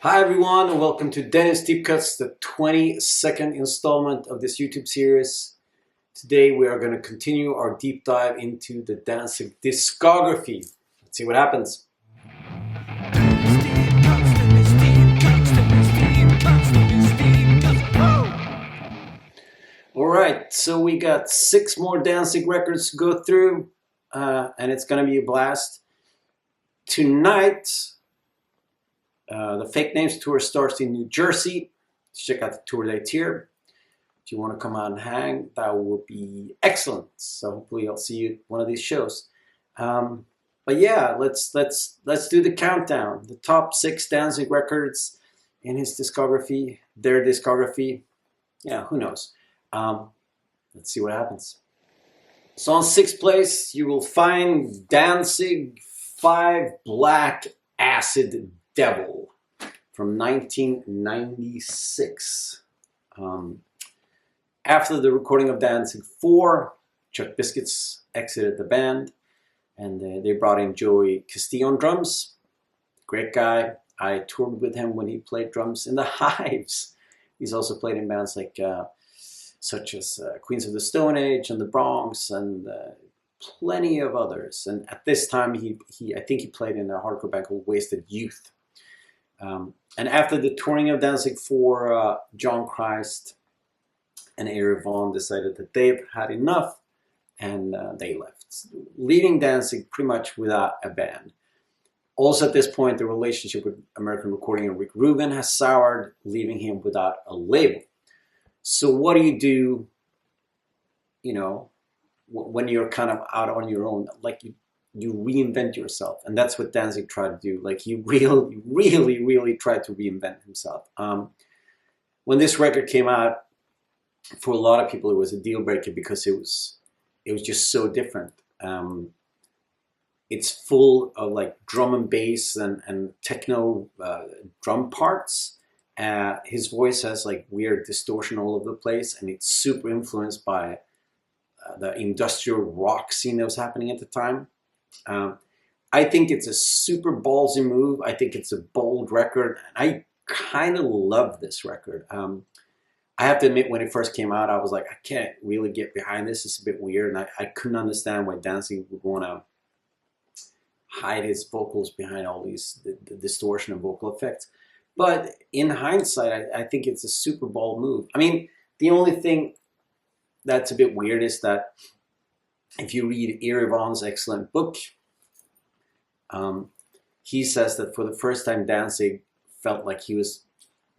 Hi everyone, and welcome to Dennis Deep Cuts, the 22nd installment of this YouTube series. Today we are going to continue our deep dive into the Danzig Discography. Let's see what happens. Alright, so we got 6 more Danzig records to go through, and it's going to be a blast. Tonight, the Fake Names Tour starts in New Jersey. Let's check out the tour dates here. If you want to come out and hang, that would be excellent. So hopefully I'll see you at one of these shows. But yeah, let's do the countdown. The top 6 Danzig records in his discography, their discography. Yeah, who knows? Let's see what happens. So on 6th place, you will find Danzig 5 Black Acid Devil from 1996. After the recording of Danzig 4, Chuck Biscuits exited the band, and they brought in Joey Castillo on drums. Great guy. I toured with him when he played drums in the Hives. He's also played in bands like such as Queens of the Stone Age and the Bronx and plenty of others. And at this time, I think he played in a hardcore band called Wasted Youth. And after the touring of Danzig 4, John Christ and Ari Vaughan decided that they've had enough, and they left, leaving Danzig pretty much without a band. Also at this point, the relationship with American Recording and Rick Rubin has soured, leaving him without a label. So what do, when you're kind of out on your own? Like you reinvent yourself, and that's what Danzig tried to do. Like he really tried to reinvent himself. When this record came out, for a lot of people, it was a deal breaker because it was just so different. It's full of like drum and bass and techno drum parts. His voice has like weird distortion all over the place, and it's super influenced by the industrial rock scene that was happening at the time. I think it's a super ballsy move. I think it's a bold record, and I kind of love this record. I have to admit, when it first came out, I was like, I can't really get behind this. It's a bit weird, and I couldn't understand why Danzig would want to hide his vocals behind all these the distortion and vocal effects. But in hindsight, I think it's a super bold move. I mean, the only thing that's a bit weird is that if you read Ari Vaughan's excellent book, he says that for the first time, Danzig felt like he was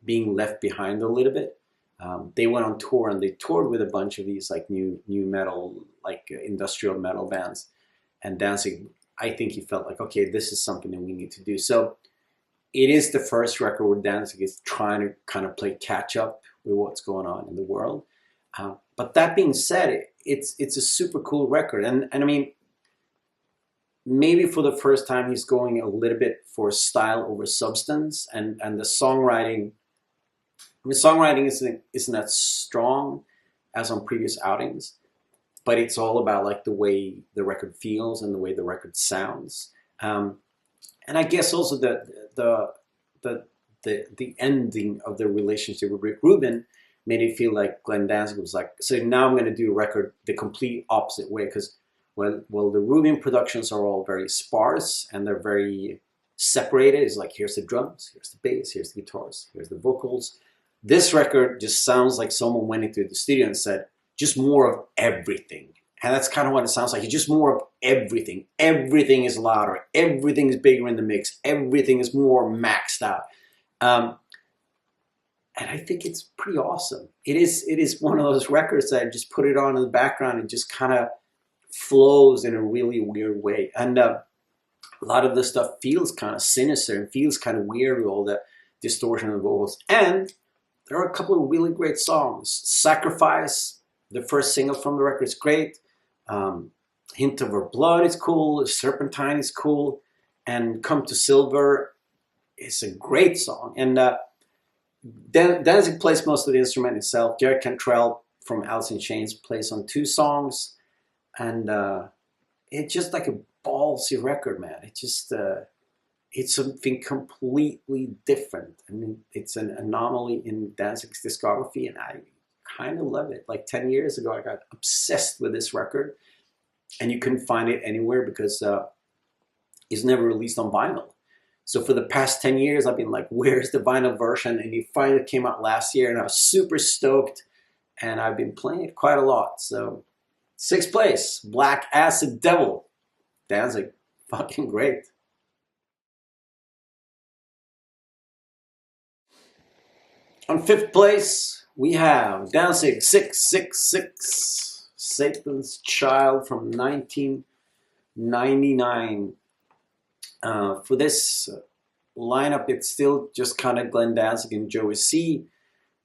being left behind a little bit. They went on tour, and they toured with a bunch of these like new metal, like industrial metal bands. And Danzig, I think he felt like, okay, this is something that we need to do. So it is the first record where Danzig is trying to kind of play catch up with what's going on in the world. But that being said, it's a super cool record. And I mean, maybe for the first time, he's going a little bit for style over substance, and the songwriting. The songwriting isn't that strong as on previous outings, but it's all about like the way the record feels and the way the record sounds. And I guess also the ending of the relationship with Rick Rubin made it feel like Glenn Danzig was like, so now I'm going to do a record the complete opposite way, because well, the Rubin productions are all very sparse and they're very separated. It's like, here's the drums, here's the bass, here's the guitars, here's the vocals. This record just sounds like someone went into the studio and said, just more of everything. And that's kind of what it sounds like. It's just more of everything. Everything is louder. Everything is bigger in the mix. Everything is more maxed out. And I think it's pretty awesome. It is one of those records that just put it on in the background and just kind of flows in a really weird way. And a lot of the stuff feels kind of sinister and feels kind of weird with all the distortion of the vocals. And there are a couple of really great songs. Sacrifice, the first single from the record, is great. Hint of Her Blood is cool. Serpentine is cool. And Come to Silver is a great song. And Danzig plays most of the instrument itself. Derek Cantrell from Alice in Chains plays on 2 songs. And it's just like a ballsy record, man. It just it's something completely different. I mean, it's an anomaly in Danzig's discography, and I kind of love it. Like 10 years ago, I got obsessed with this record, and you couldn't find it anywhere because it's never released on vinyl. So for the past 10 years, I've been like, where's the vinyl version? And it finally came out last year, and I was super stoked, and I've been playing it quite a lot. So 6th place, Black Acid Devil, Danzig, fucking great. On 5th place, we have Danzig 666, Satan's Child from 1999. For this lineup, it's still just kind of Glenn Danzig and Joey C.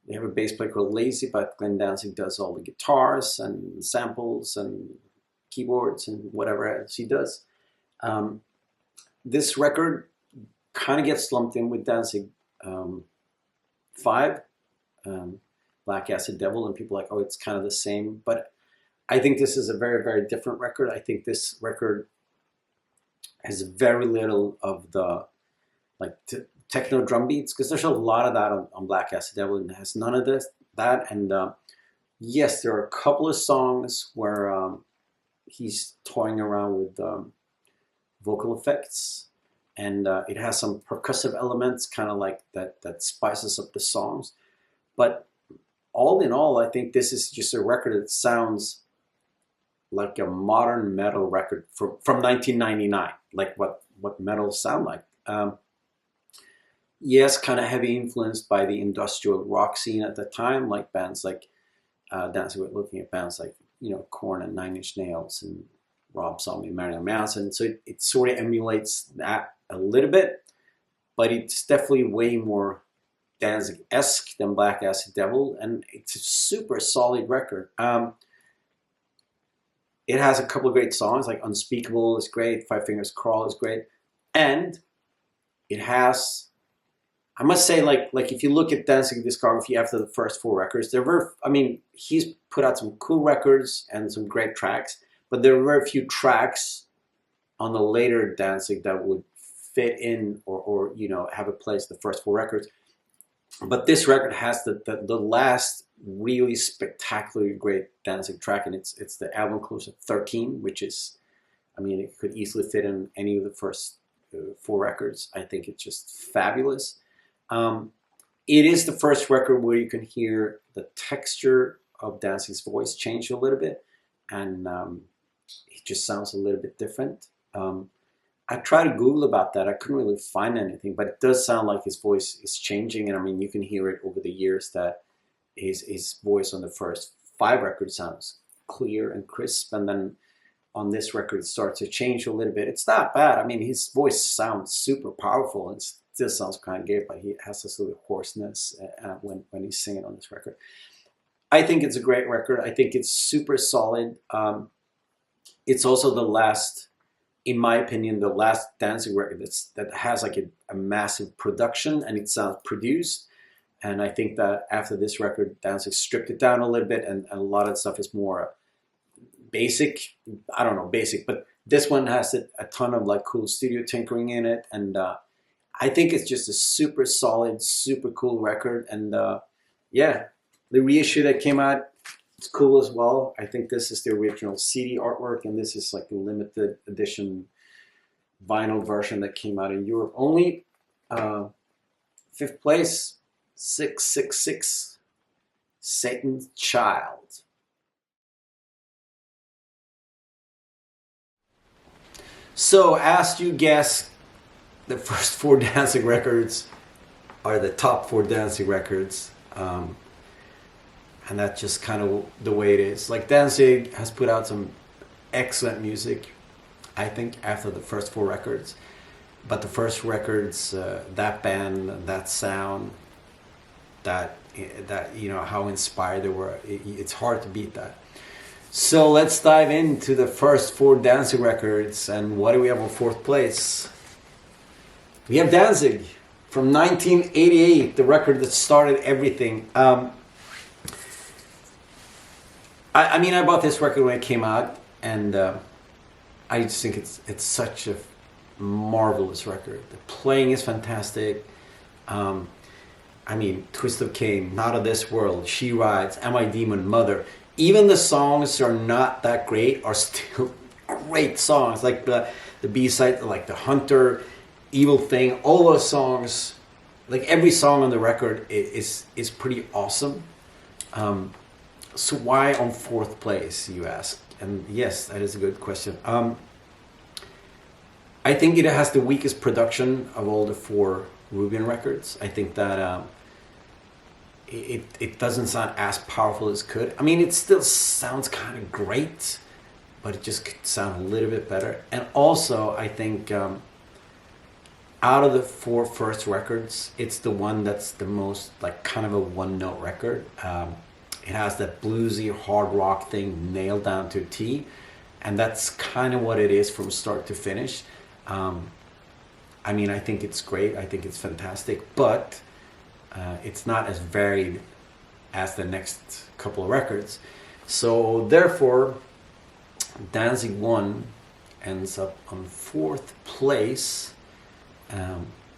They have a bass player called Lazy, but Glenn Danzig does all the guitars and samples and keyboards and whatever else he does. This record kind of gets lumped in with Danzig 5, Black Acid Devil, and people are like, oh, it's kind of the same. But I think this is a very, very different record. I think this record has very little of the like techno drum beats, because there's a lot of that on Black Acid Devil, and it has none of that. And yes, there are a couple of songs where he's toying around with vocal effects, and it has some percussive elements, kind of like that spices up the songs. But all in all, I think this is just a record that sounds like a modern metal record from 1999, like what metal sound like. Yes, kind of heavy influenced by the industrial rock scene at the time, like bands like looking at bands like, you know, Korn and Nine Inch Nails and Rob Zombie, Marilyn Manson. So it sort of emulates that a little bit, but it's definitely way more Danzig-esque than Black Acid Devil, and it's a super solid record. It has a couple of great songs, like Unspeakable is great, Five Fingers Crawl is great, and it has, I must say, like if you look at Danzig discography after the first 4 records, he's put out some cool records and some great tracks, but there are very few tracks on the later Danzig that would fit in or you know, have a place in the first 4 records. But this record has the last really spectacularly great Danzig track, and it's the album closer 13, which is, I mean, it could easily fit in any of the first 4 records. I think it's just fabulous. It is the first record where you can hear the texture of Danzig's voice change a little bit, and it just sounds a little bit different. I tried to Google about that. I couldn't really find anything, but it does sound like his voice is changing. And I mean, you can hear it over the years that his voice on the first 5 records sounds clear and crisp. And then on this record, it starts to change a little bit. It's not bad. I mean, his voice sounds super powerful and still sounds kind of gay, but he has this little hoarseness when he's singing on this record. I think it's a great record. I think it's super solid. It's also the last, in my opinion, the last Danzig record that has like a massive production, and it sounds produced. And I think that after this record, Danzig stripped it down a little bit, and a lot of stuff is more basic. I don't know, basic, but this one has a ton of like cool studio tinkering in it. And I think it's just a super solid, super cool record. And yeah, the reissue that came out, it's cool as well. I think this is the original CD artwork, and this is like a limited edition vinyl version that came out in Europe only. 5th place, 666, Satan's Child. So, as you guessed, the first 4 Danzig records are the top 4 Danzig records. And that's just kind of the way it is. Like, Danzig has put out some excellent music, I think, after the first 4 records. But the first records, that band, that sound, that you know, how inspired they were, it's hard to beat that. So let's dive into the first 4 Danzig records. And what do we have on 4th place? We have Danzig from 1988, the record that started everything. I mean, I bought this record when it came out, and I just think it's such a marvelous record. The playing is fantastic. I mean, Twist of Cain, Not of This World, She Rides, Am I Demon, Mother. Even the songs are not that great are still great songs. Like the B-side, like The Hunter, Evil Thing, all those songs, like every song on the record is pretty awesome. So why on fourth place, you ask? And yes, that is a good question. I think it has the weakest production of all the four Rubian records. I think that it doesn't sound as powerful as it could. I mean, it still sounds kind of great, but it just could sound a little bit better. And also, I think out of the four first records, it's the one that's the most like kind of a one-note record. It has that bluesy hard rock thing nailed down to a T, and that's kind of what it is from start to finish. I mean, I think it's great. I think it's fantastic, but it's not as varied as the next couple of records. So therefore, Danzig 1 ends up on fourth place.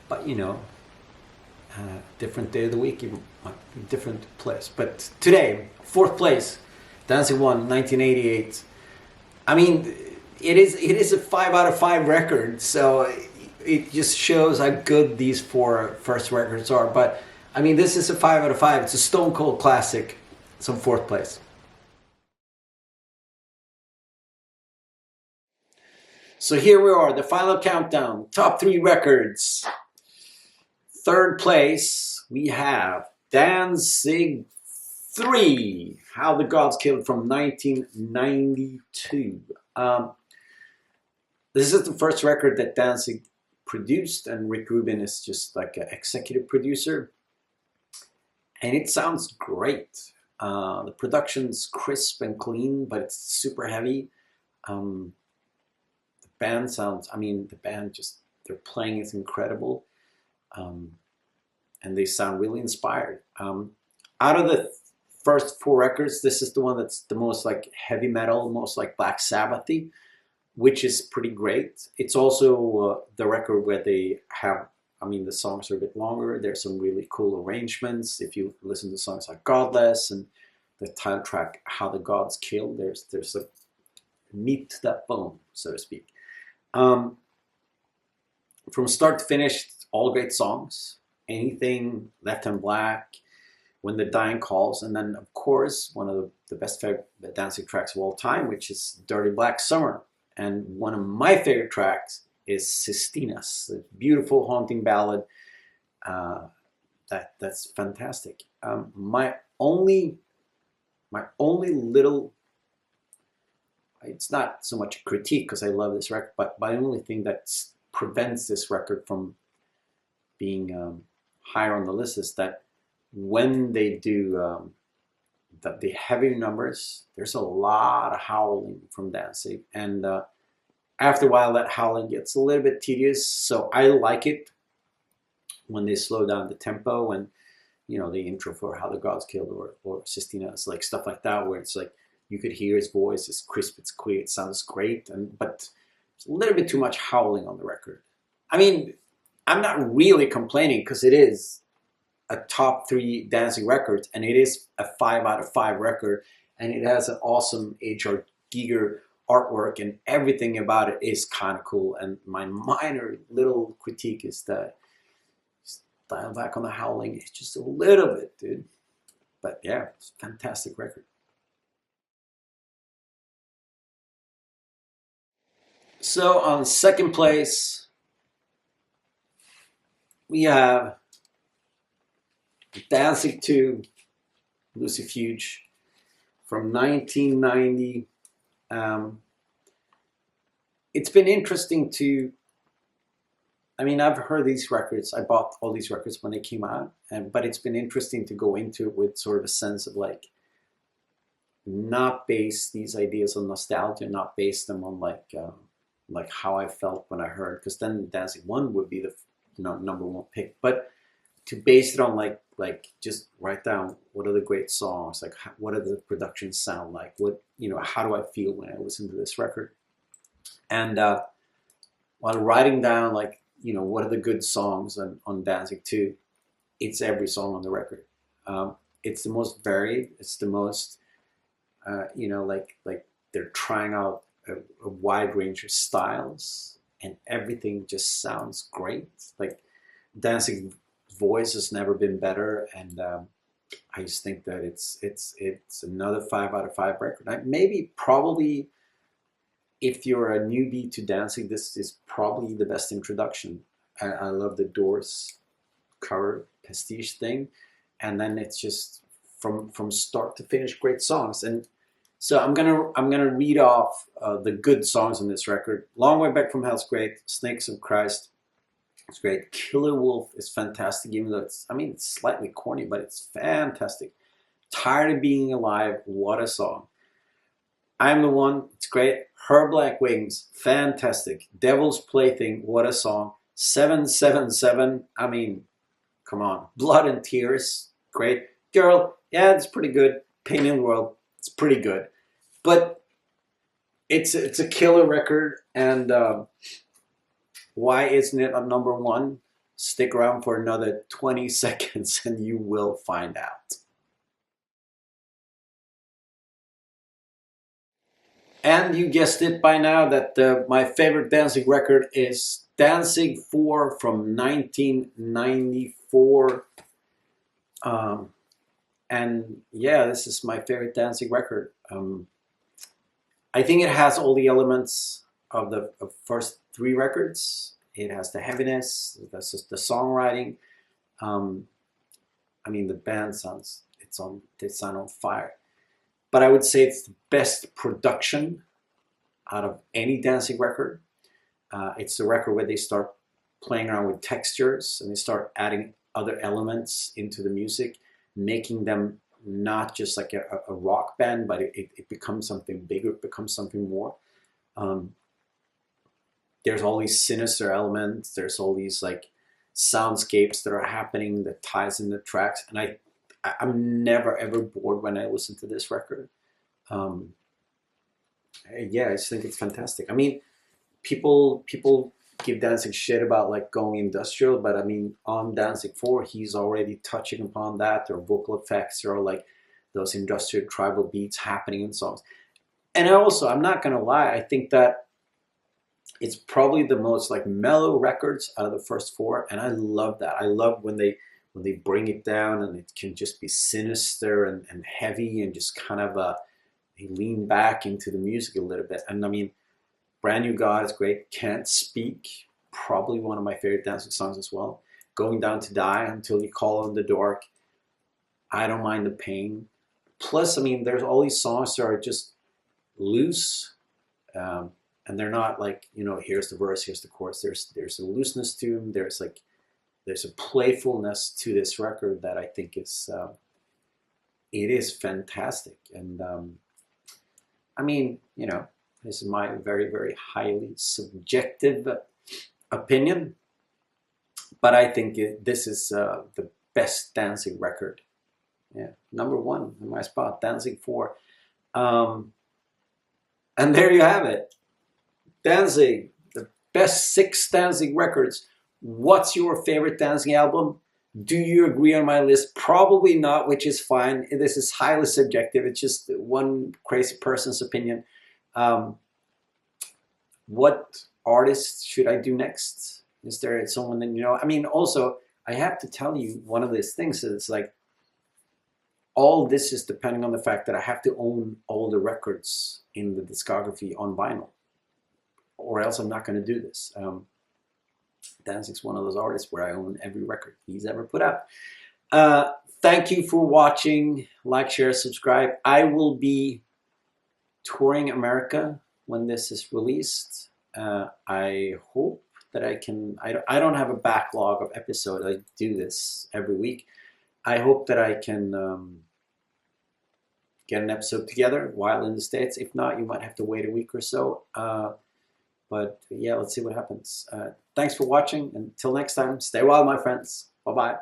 But you know, different day of the week, different place. But today, fourth place, Danzig 1, 1988. I mean, it is a 5 out of 5 record, so it just shows how good these four first records are. But I mean, this is a 5 out of 5. It's a stone cold classic. It's on fourth place. So here we are, the final countdown, top 3 records. Third place, we have Danzig 3, How the Gods Killed from 1992. This is the first record that Danzig produced, and Rick Rubin is just like an executive producer. And it sounds great. The production's crisp and clean, but it's super heavy. The band sounds, I mean, the band just, their playing is incredible. And they sound really inspired. Out of the first 4 records, this is the one that's the most like heavy metal, most like Black Sabbath-y, which is pretty great. It's also the record where they have, I mean, the songs are a bit longer. There's some really cool arrangements. If you listen to songs like Godless and the title track, How the Gods Kill, there's a meat to that bone, so to speak. From start to finish, all great songs. Anything, Left Hand Black, When the Dying Calls, and then of course one of the best favorite Danzig tracks of all time, which is Dirty Black Summer. And one of my favorite tracks is Sistinas, the beautiful haunting ballad. That's fantastic. My only little, it's not so much a critique because I love this record, but my only thing that prevents this record from being higher on the list is that when they do the heavy numbers, there's a lot of howling from Danzig, and after a while that howling gets a little bit tedious. So I like it when they slow down the tempo, and you know, the intro for How the Gods Killed or Sistinas, like stuff like that, where it's like you could hear his voice, it's crisp, it's clear, it sounds great, but it's a little bit too much howling on the record. I mean, I'm not really complaining because it is a top 3 Danzig record, and it is a 5 out of 5 record, and it has an awesome H.R. Giger artwork, and everything about it is kind of cool. And my minor little critique is that dial back on the howling. It's just a little bit, dude. But yeah, it's a fantastic record. So on second place, we have Danzig 2, Lucifuge, from 1990. It's been interesting to, I mean, I've heard these records, I bought all these records when they came out, but it's been interesting to go into it with sort of a sense of like, not base these ideas on nostalgia, not base them on like how I felt when I heard, because then Danzig 1 would be the number 1 pick, but to base it on like just write down what are the great songs, like what are the productions sound like, what, you know, how do I feel when I listen to this record. And while writing down, like, what are the good songs on Danzig 2, it's every song on the record. It's the most varied. It's the most, like they're trying out a wide range of styles, and everything just sounds great. Like Danzig's voice has never been better, and I just think that it's another 5 out of 5 record. Maybe probably if you're a newbie to Danzig, this is probably the best introduction. I love the Doors cover pastiche thing, and then it's just from start to finish great songs. And so I'm gonna read off the good songs on this record. Long Way Back from Hell's great. Snakes of Christ, it's great. Killer Wolf is fantastic, even though it's slightly corny, but it's fantastic. Tired of Being Alive, what a song. I'm the One, it's great. Her Black Wings, fantastic. Devil's Plaything, what a song. 777, come on. Blood and Tears, great. Girl, yeah, it's pretty good. Pain in the World, it's pretty good. But it's a killer record, and why isn't it on number 1? Stick around for another 20 seconds and you will find out. And you guessed it by now that my favorite Danzig record is Danzig 4 from 1994. And yeah, this is my favorite Danzig record. I think it has all the elements of the first 3 records. It has the heaviness, the songwriting. The band they sound on fire. But I would say it's the best production out of any Danzig record. It's the record where they start playing around with textures and they start adding other elements into the music, making them not just like a rock band, but it becomes something bigger, it becomes something more. There's all these sinister elements, there's all these like soundscapes that are happening that ties in the tracks, and I'm never ever bored when I listen to this record. Yeah, I just think it's fantastic. People give Danzig shit about like going industrial, but on Danzig 4 he's already touching upon that. There are vocal effects, there are like those industrial tribal beats happening in songs. And I'm not gonna lie, I think that it's probably the most like mellow records out of the first 4, and I love that. I love when they bring it down and it can just be sinister and heavy and just kind of they lean back into the music a little bit. And Brand New God is great. Can't Speak, probably one of my favorite Danzig songs as well. Going Down to Die, Until You Call in the Dark, I Don't Mind the Pain. Plus, there's all these songs that are just loose, and they're not like, here's the verse, here's the chorus. There's a looseness to them. There's a playfulness to this record that I think is it is fantastic. And this is my very, very highly subjective opinion, but I think this is the best Danzig record. Yeah, number 1 in my spot, Danzig 4. And there you have it. Danzig, the best 6 Danzig records. What's your favorite Danzig album? Do you agree on my list? Probably not, which is fine. This is highly subjective. It's just one crazy person's opinion. What artist should I do next? Is there someone that also, I have to tell you one of these things is it's like all this is depending on the fact that I have to own all the records in the discography on vinyl, or else I'm not going to do this. Danzig's one of those artists where I own every record he's ever put out. Thank you for watching. Like, share, subscribe. I will be touring America when this is released. I hope that I can, I don't have a backlog of episodes. I do this every week. I hope that I can get an episode together while in the States. If not, you might have to wait a week or so. But yeah, let's see what happens. Thanks for watching. Until next time, stay wild, my friends. Bye-bye.